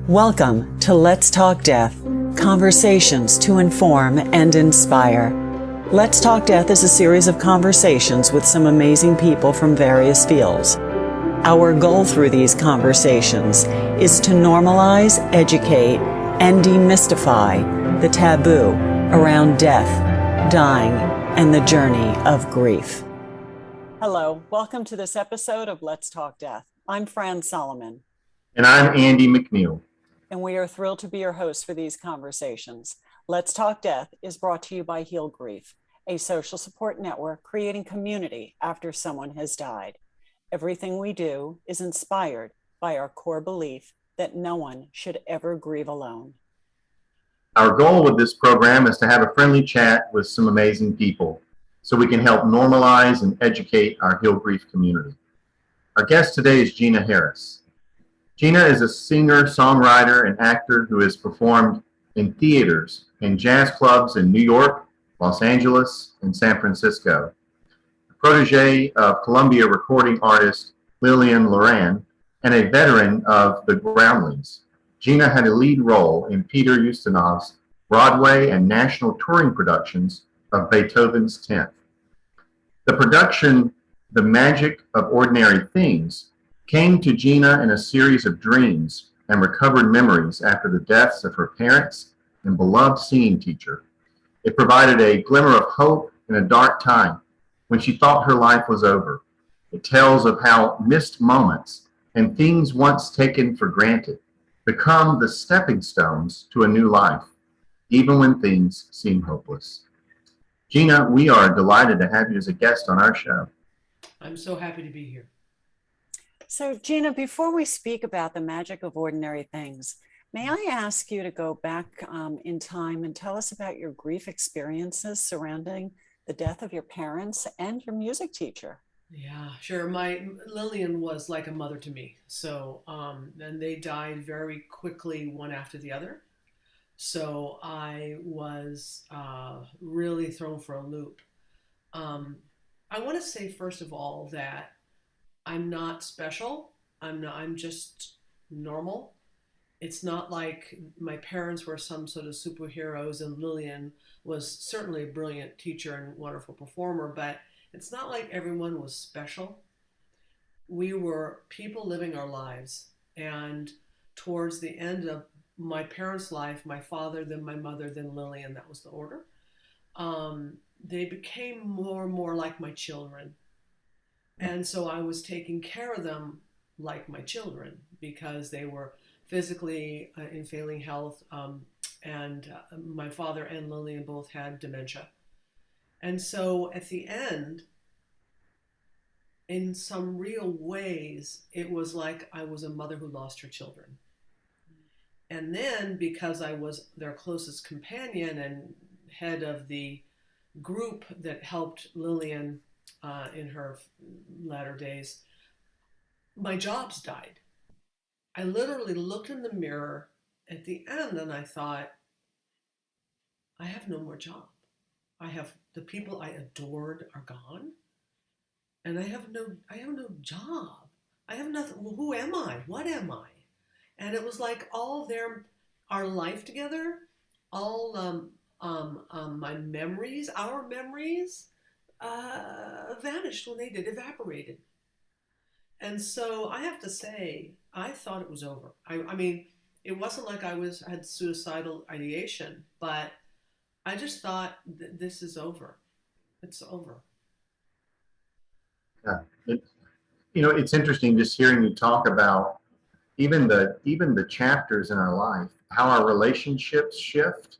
Welcome to Let's Talk Death, conversations to inform and inspire. Let's Talk Death is a series of conversations with some amazing people from various fields. Our goal through these conversations is to normalize, educate, and demystify the taboo around death, dying, and the journey of grief. Hello, welcome to this episode of Let's Talk Death. I'm Fran Solomon. And I'm Andy McNeil. And we are thrilled to be your hosts for these conversations. Let's Talk Death is brought to you by Heal Grief, a social support network creating community after someone has died. Everything we do is inspired by our core belief that no one should ever grieve alone. Our goal with this program is to have a friendly chat with some amazing people so we can help normalize and educate our Heal Grief community. Our guest today is Gina Harris. Gina is a singer, songwriter, and actor who has performed in theaters and jazz clubs in New York, Los Angeles, and San Francisco. A protégé of Columbia recording artist Lilian Loran and a veteran of the Groundlings, Gina had a lead role in Peter Ustinov's Broadway and national touring productions of Beethoven's 10th. The production, The Magic of Ordinary Things, came to Gina in a series of dreams and recovered memories after the deaths of her parents and beloved singing teacher. It provided a glimmer of hope in a dark time when she thought her life was over. It tells of how missed moments and things once taken for granted become the stepping stones to a new life, even when things seem hopeless. Gina, we are delighted to have you as a guest on our show. I'm so happy to be here. So, Gina, before we speak about the magic of ordinary things, may I ask you to go back in time and tell us about your grief experiences surrounding the death of your parents and your music teacher? Yeah, sure. Lillian was like a mother to me. So, and they died very quickly, one after the other. So I was really thrown for a loop. I want to say, first of all, that I'm not special. I'm just normal. It's not like my parents were some sort of superheroes and Lillian was certainly a brilliant teacher and wonderful performer, but it's not like everyone was special. We were people living our lives, and towards the end of my parents' life, my father, then my mother, then Lillian, that was the order, they became more and more like my children. And so I was taking care of them like my children because they were physically in failing health, and my father and Lillian both had dementia. And so at the end, in some real ways, it was like I was a mother who lost her children. And then because I was their closest companion and head of the group that helped Lillian in her latter days, my jobs died. I literally looked in the mirror at the end and I thought, I have no more job. I have the people I adored are gone, and I have no job. I have nothing. Well, who am I? What am I? And it was like all our life together, all my memories, our memories, vanished when they did, evaporated. And so I have to say, I thought it was over. I mean, it wasn't like I had suicidal ideation, but I just thought this is over. It's over. Yeah, it's interesting just hearing you talk about even the chapters in our life, how our relationships shift,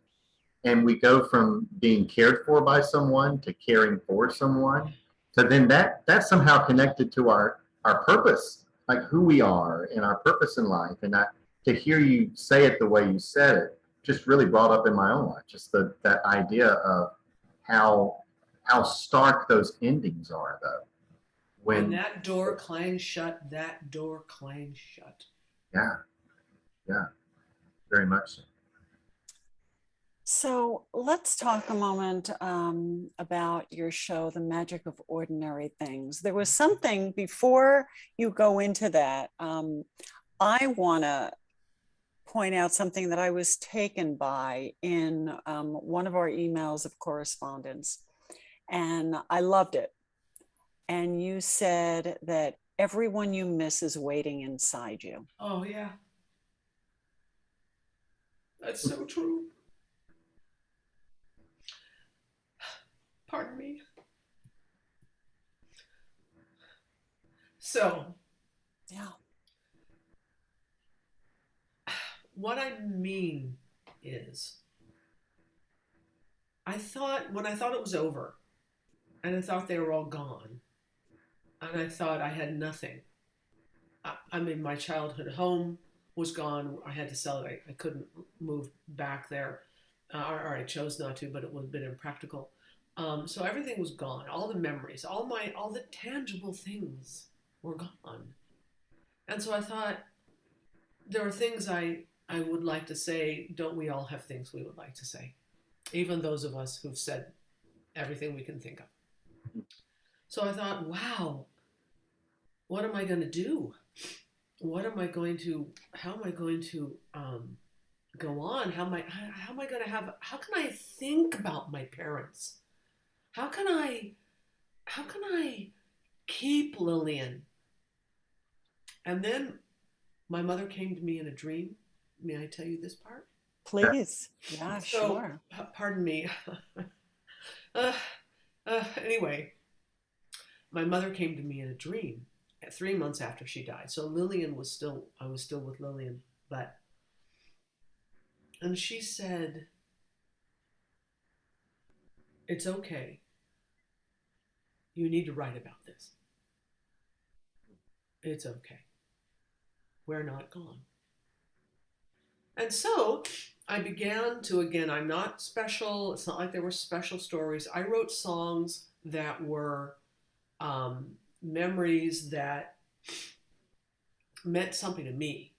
and we go from being cared for by someone to caring for someone, to then that's somehow connected to our purpose, like who we are and our purpose in life. And to hear you say it the way you said it just really brought up in my own life just that idea of how stark those endings are, though. When that door clangs shut, that door clangs shut. Yeah, very much so. So let's talk a moment about your show, The Magic of Ordinary Things. There was something before you go into that. I want to point out something that I was taken by in one of our emails of correspondence, and I loved it. And you said that everyone you miss is waiting inside you. Oh, yeah. That's so true. Pardon me. So, Yeah. what I mean is, when I thought it was over, and I thought they were all gone, and I thought I had nothing. I mean, my childhood home was gone. I had to sell it. I couldn't move back there, or I chose not to, but it would have been impractical. So everything was gone. All the memories, all the tangible things were gone. And so I thought there are things I would like to say. Don't we all have things we would like to say? Even those of us who've said everything we can think of. So I thought, wow, what am I going to do? How am I going to go on? How can I think about my parents? How can I keep Lilian? And then my mother came to me in a dream. May I tell you this part? Please. Yeah, So, sure. pardon me. Anyway, my mother came to me in a dream 3 months after she died. So I was still with Lilian, and she said, "It's okay. You need to write about this. It's okay. We're not gone." And so I began to, again, I'm not special. It's not like there were special stories. I wrote songs that were memories that meant something to me.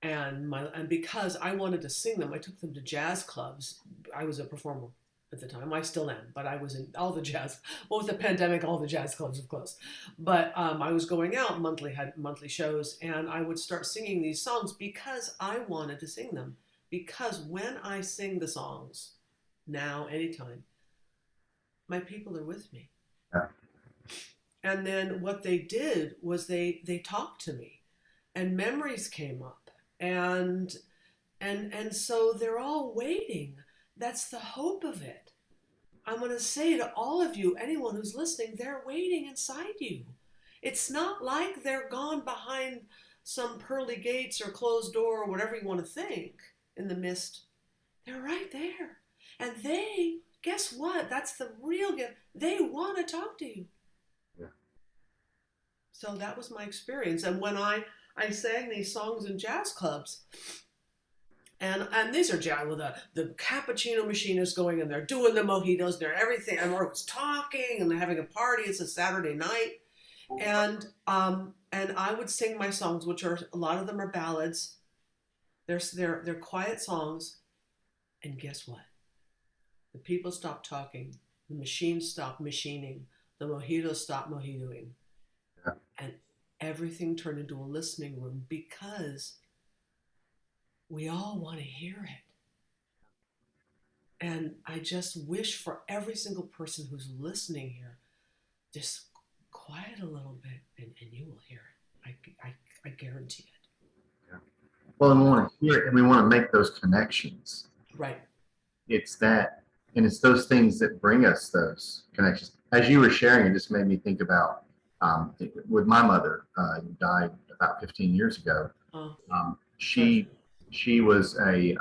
And because I wanted to sing them, I took them to jazz clubs. I was a performer at the time. I still am, but I was in all the jazz. Well, with the pandemic, all the jazz clubs have closed. But I was going out had monthly shows, and I would start singing these songs because I wanted to sing them. Because when I sing the songs, now, anytime, my people are with me. Yeah. And then what they did was they talked to me, and memories came up, and so they're all waiting. That's the hope of it. I'm going to say to all of you, anyone who's listening, they're waiting inside you. It's not like they're gone behind some pearly gates or closed door or whatever you want to think in the mist. They're right there. And guess what? That's the real gift. They want to talk to you. Yeah. So that was my experience. And when I sang these songs in jazz clubs, and these are jazz with the cappuccino machine is going, and they're doing the mojitos, they're everything, and everyone's talking, and they're having a party. It's a Saturday night, and I would sing my songs, which are, a lot of them are ballads. They're quiet songs, and guess what? The people stopped talking, the machine stopped machining, the mojitos stopped mojitoing, Yeah. and everything turned into a listening room because we all want to hear it. And I just wish for every single person who's listening here, just quiet a little bit, and you will hear it. I guarantee it. Yeah. Well, and we want to hear it, and we want to make those connections. Right. It's that, and it's those things that bring us those connections. As you were sharing, it just made me think about with my mother, who died about 15 years ago. She was a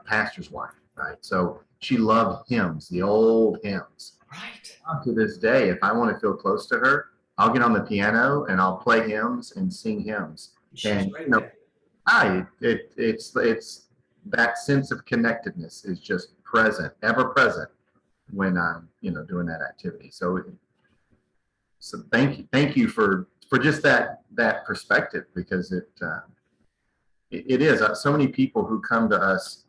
pastor's wife, right? So she loved hymns, the old hymns. Right. To this day, if I want to feel close to her, I'll get on the piano and I'll play hymns and sing hymns. She's and right there. It's that sense of connectedness is just present, ever present when I'm doing that activity. So thank you for just that perspective, because it is so many people who come to us,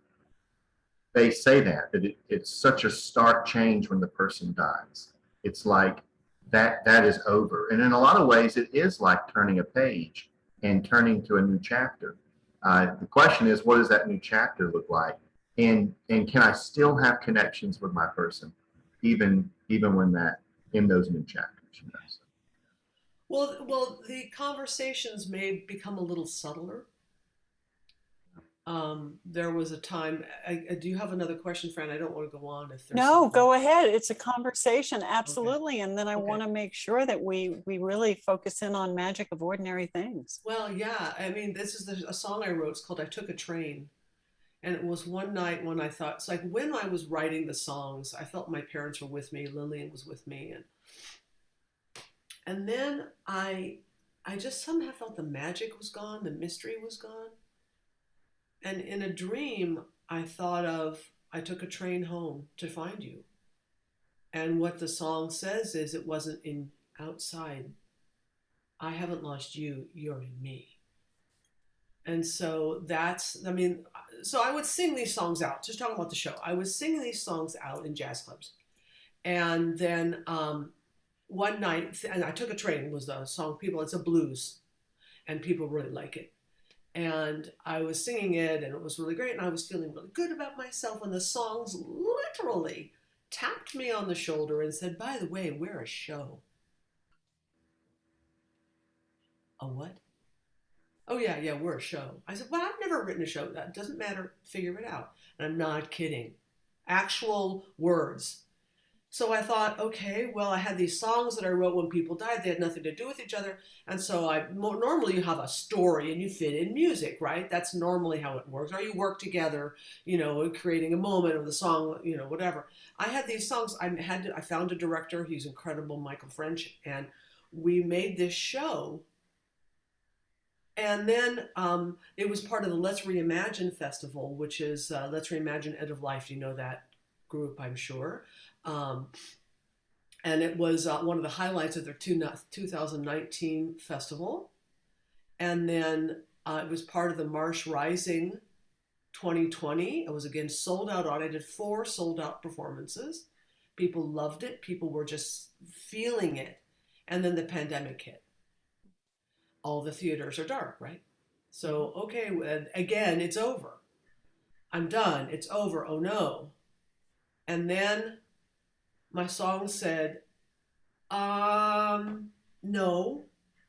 they say that it's such a stark change when the person dies. It's like that is over, and in a lot of ways it is like turning a page and turning to a new chapter. The question is, what does that new chapter look like? And can I still have connections with my person, even when that in those new chapters? You know, so. Well, the conversations may become a little subtler. There was a time. Do you have another question, Fran? I don't want to go on if there's No, something. go ahead. It's a conversation, absolutely. Okay. And then I Okay. want to make sure that we really focus in on magic of ordinary things. Well, yeah. I mean, this is a song I wrote. It's called "I Took a Train," and it was one night when I thought, it's like when I was writing the songs, I felt my parents were with me. Lilian was with me, and then I just somehow felt the magic was gone, the mystery was gone. And in a dream, I thought of, I took a train home to find you. And what the song says is, it wasn't in outside. I haven't lost you, you're in me. And so that's, I mean, so I would sing these songs out, just talking about the show. I was singing these songs out in jazz clubs. And then one night, and I Took a Train was the song, it's a blues, and people really like it. And I was singing it, and it was really great, and I was feeling really good about myself, and the songs literally tapped me on the shoulder and said, by the way, we're a show. A what? Oh, yeah, we're a show. I said, well, I've never written a show. That doesn't matter. Figure it out. And I'm not kidding. Actual words. So I thought, okay, well, I had these songs that I wrote when people died. They had nothing to do with each other. And so normally you have a story and you fit in music, right? That's normally how it works. Or you work together, creating a moment of the song, whatever. I had these songs. I found a director. He's incredible, Michael French. And we made this show. And then it was part of the Let's Reimagine Festival, which is Let's Reimagine End of Life. You know that group, I'm sure. And it was one of the highlights of their 2019 festival. And then it was part of the Marsh Rising 2020. It was again sold out. I did 4 sold out performances. People loved it. People were just feeling it. And then the pandemic hit. All the theaters are dark, right? So, okay, again, it's over. I'm done. It's over. Oh no. And then my song said, no,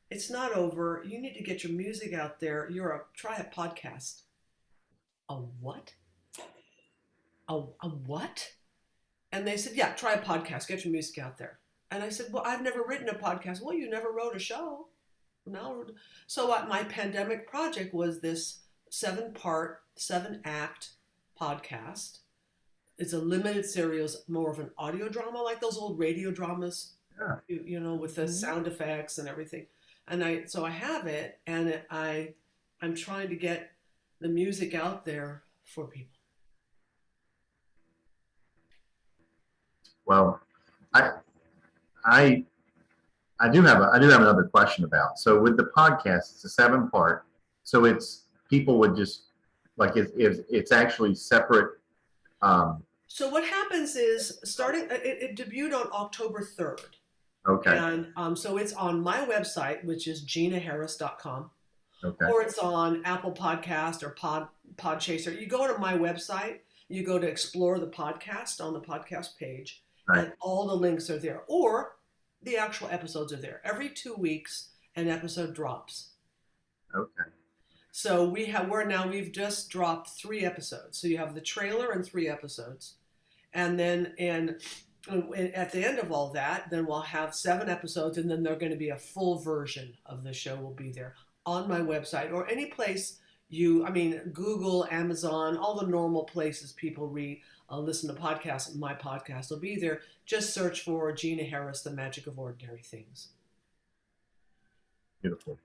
it's not over. You need to get your music out there. Try a podcast. A what? A what? And they said, yeah, try a podcast. Get your music out there. And I said, well, I've never written a podcast. Well, you never wrote a show. No. So my pandemic project was this 7-part, 7-act podcast. It's a limited series, more of an audio drama, like those old radio dramas, Yeah. With the sound effects and everything. And I have it, and I'm trying to get the music out there for people. Well, I do have another question about. So with the podcast, it's a 7-part. So it's people would just like it's actually separate. So what happens is it debuted on October 3rd. Okay. And so it's on my website, which is ginaharris.com. Okay. Or it's on Apple Podcast or Podchaser. You go to my website, you go to explore the podcast on the podcast page, Right. and all the links are there. Or the actual episodes are there. Every 2 weeks, an episode drops. Okay. So we've just dropped 3 episodes. So you have the trailer and 3 episodes. And then at the end of all that, then we'll have 7 episodes, and then they're going to be a full version of the show will be there on my website or any place Google, Amazon, all the normal places people listen to podcasts. My podcast will be there. Just search for Gina Harris, The Magic of Ordinary Things. Beautiful.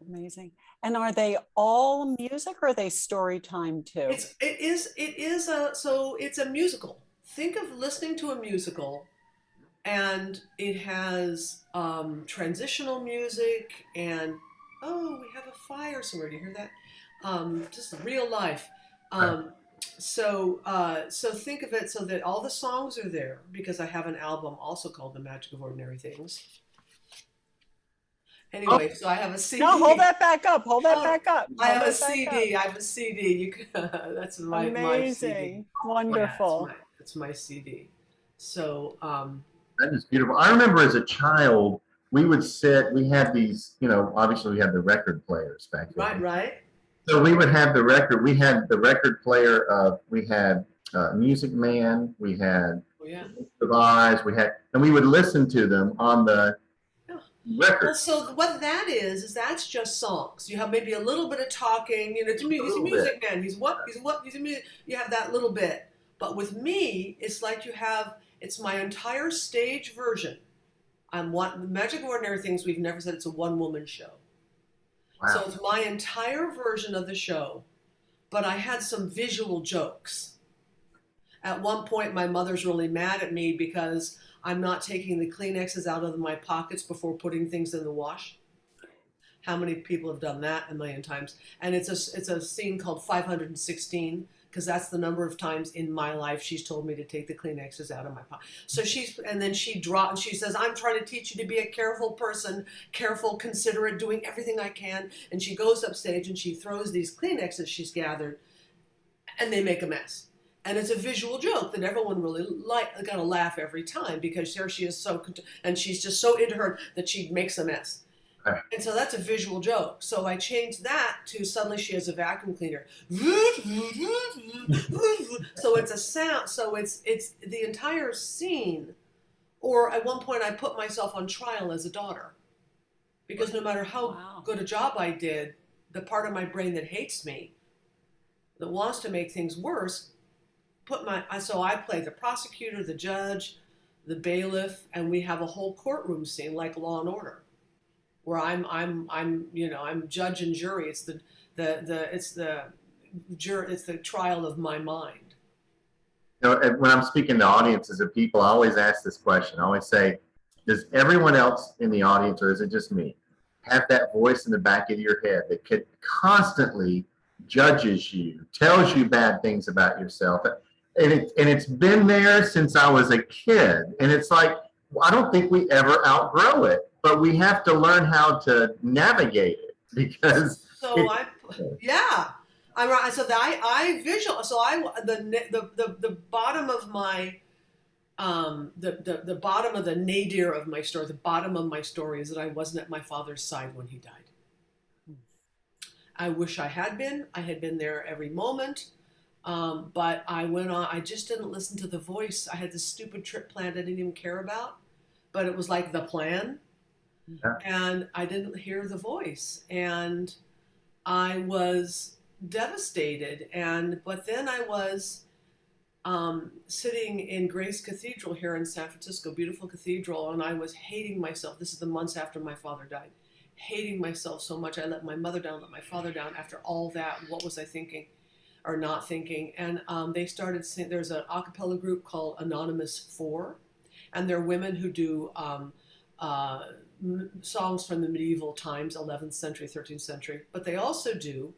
Amazing. And are they all music, or are they story time too? It's a musical. Think of listening to a musical, and it has transitional music, and we have a fire somewhere. Do you hear that? Just real life. So think of it so that all the songs are there, because I have an album also called The Magic of Ordinary Things. Anyway, so I have a CD. No, hold that back up. Hold that Oh, back up. I Hold have a that back CD. up. I have a CD. You can, that's my CD. Amazing. Yeah, Wonderful. it's my CD. So That is beautiful. I remember as a child, we would sit, we had these, obviously we had the record players back then. right. So we would have the record, we had the record player of, we had Music Man, we had Oh yeah. of Oz, and we would listen to them on the Yeah. record. Well, so what that is that's just songs. You have maybe a little bit of talking. To me, he's a music man. He's what? He's a music. You have that little bit. But with me, it's like it's my entire stage version. Magic of Ordinary Things. We've never said it's a one-woman show. Wow. So it's my entire version of the show. But I had some visual jokes. At one point, my mother's really mad at me because I'm not taking the Kleenexes out of my pockets before putting things in the wash. How many people have done that? A million times. And it's a scene called 516 because that's the number of times in my life she's told me to take the Kleenexes out of my pocket. So she says, I'm trying to teach you to be a careful person, careful, considerate, doing everything I can. And she goes upstage and she throws these Kleenexes she's gathered and they make a mess. And it's a visual joke that everyone really got to laugh every time because there she is and she's just so into her that she makes a mess. Okay. And so that's a visual joke. So I changed that to suddenly she has a vacuum cleaner. So it's a sound. So it's the entire scene. Or at one point I put myself on trial as a daughter because no matter how good a job I did, the part of my brain that hates me, that wants to make things worse, so I play the prosecutor, the judge, the bailiff, and we have a whole courtroom scene like Law and Order, where I'm judge and jury. It's the trial of my mind. And when I'm speaking to audiences of people, I always ask this question. I always say, does everyone else in the audience, or is it just me, have that voice in the back of your head that could constantly judges you, tells you bad things about yourself? And it's been there since I was a kid. And it's like, I don't think we ever outgrow it, but we have to learn how to navigate it because. I'm right. So I visual. So the bottom of my the bottom of the nadir of my story, the bottom of my story is that I wasn't at my father's side when he died. I wish I had been. I had been there every moment. But I went on, I just didn't listen to the voice. I had this stupid trip planned I didn't even care about, but it was like the plan. Yeah. And I didn't hear the voice. And I was devastated. But then I was sitting in Grace Cathedral here in San Francisco, beautiful cathedral, and I was hating myself. This is the months after my father died. Hating myself so much. I let my mother down, let my father down. After all that, what was I thinking? Or not thinking, and they started singing. There's an a cappella group called Anonymous 4, and they're women who do songs from the medieval times, 11th century, 13th century, but they also do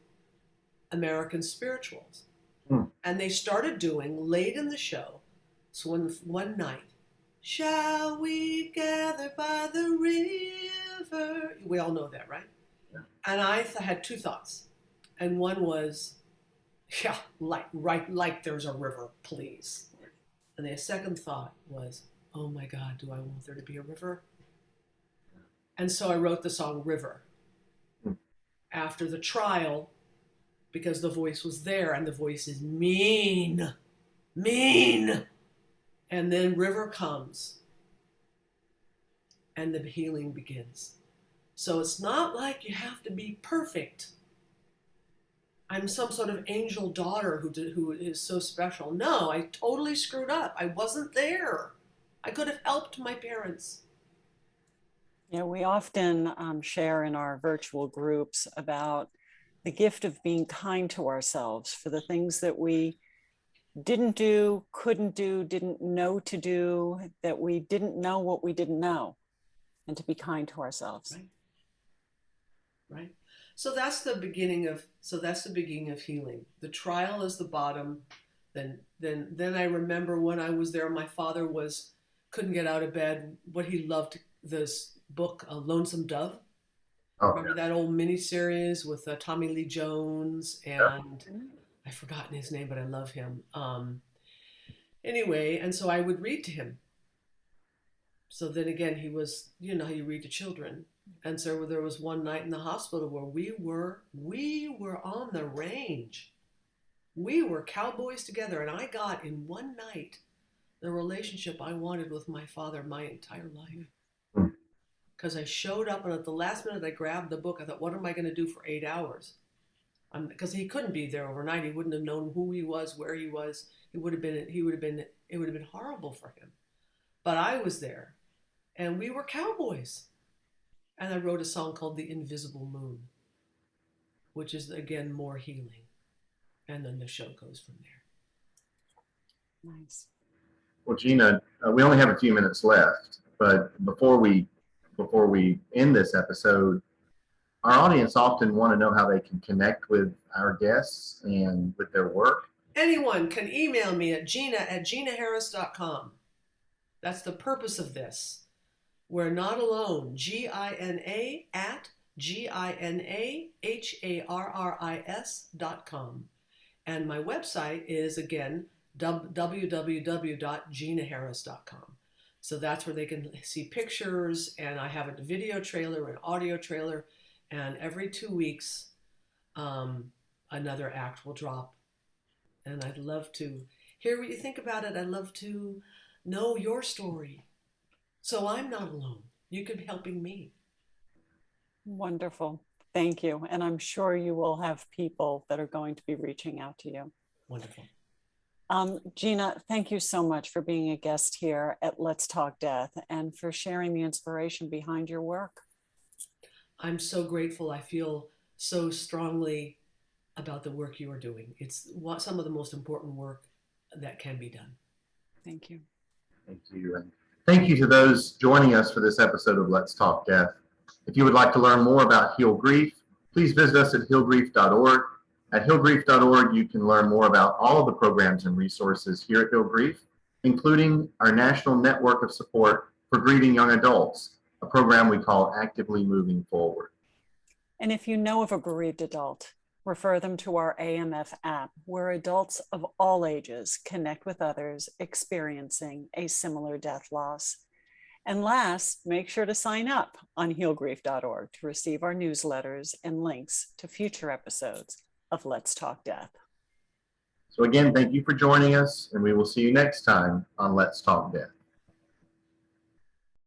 American spirituals. And they started doing late in the show, so one night, shall we gather by the river? We all know that, right? Yeah. And I had two thoughts, and one was, yeah, like there's a river, please. And the second thought was, oh my God, do I want there to be a river? And so I wrote the song River after the trial because the voice was there and the voice is mean. And then river comes and the healing begins. So it's not like you have to be perfect. I'm some sort of angel daughter who is so special. No, I totally screwed up. I wasn't there. I could have helped my parents. Yeah, we often share in our virtual groups about the gift of being kind to ourselves for the things that we didn't do, couldn't do, didn't know to do, that we didn't know what we didn't know, and to be kind to ourselves. Right. So that's the beginning of healing. The trial is the bottom. Then I remember when I was there, my father couldn't get out of bed. What he loved, this book, A Lonesome Dove. Oh, Remember that old miniseries with Tommy Lee Jones yeah. and I've forgotten his name, but I love him. Anyway, and so I would read to him. So then again, he was, you know how you read to children. And so there was one night in the hospital where we were on the range. We were cowboys together, and I got in one night the relationship I wanted with my father my entire life. Hmm. Because I showed up, and at the last minute, I grabbed the book. I thought, what am I going to do for 8 hours? Because he couldn't be there overnight. He wouldn't have known who he was, where he was. It would have been horrible for him. But I was there, and we were cowboys. And I wrote a song called The Invisible Moon, which is, again, more healing. And then the show goes from there. Nice. Well, Gina, we only have a few minutes left, but before we end this episode, our audience often want to know how they can connect with our guests and with their work. Anyone can email me at gina@ginaharris.com. That's the purpose of this. We're not alone. GINAHARRIS.com. And my website is, again, www.ginaharris.com. So that's where they can see pictures, and I have a video trailer, an audio trailer, and every 2 weeks, another act will drop. And I'd love to hear what you think about it. I'd love to know your story. So I'm not alone. You could be helping me. Wonderful. Thank you. And I'm sure you will have people that are going to be reaching out to you. Wonderful. Gina, thank you so much for being a guest here at Let's Talk Death and for sharing the inspiration behind your work. I'm so grateful. I feel so strongly about the work you are doing. It's some of the most important work that can be done. Thank you. Thank you. And thank you to those joining us for this episode of Let's Talk Death. If you would like to learn more about Heal Grief, please visit us at healgrief.org. At healgrief.org, you can learn more about all of the programs and resources here at Heal Grief, including our national network of support for grieving young adults, a program we call Actively Moving Forward. And if you know of a bereaved adult, refer them to our AMF app, where adults of all ages connect with others experiencing a similar death loss. And last, make sure to sign up on healgrief.org to receive our newsletters and links to future episodes of Let's Talk Death. So again, thank you for joining us, and we will see you next time on Let's Talk Death.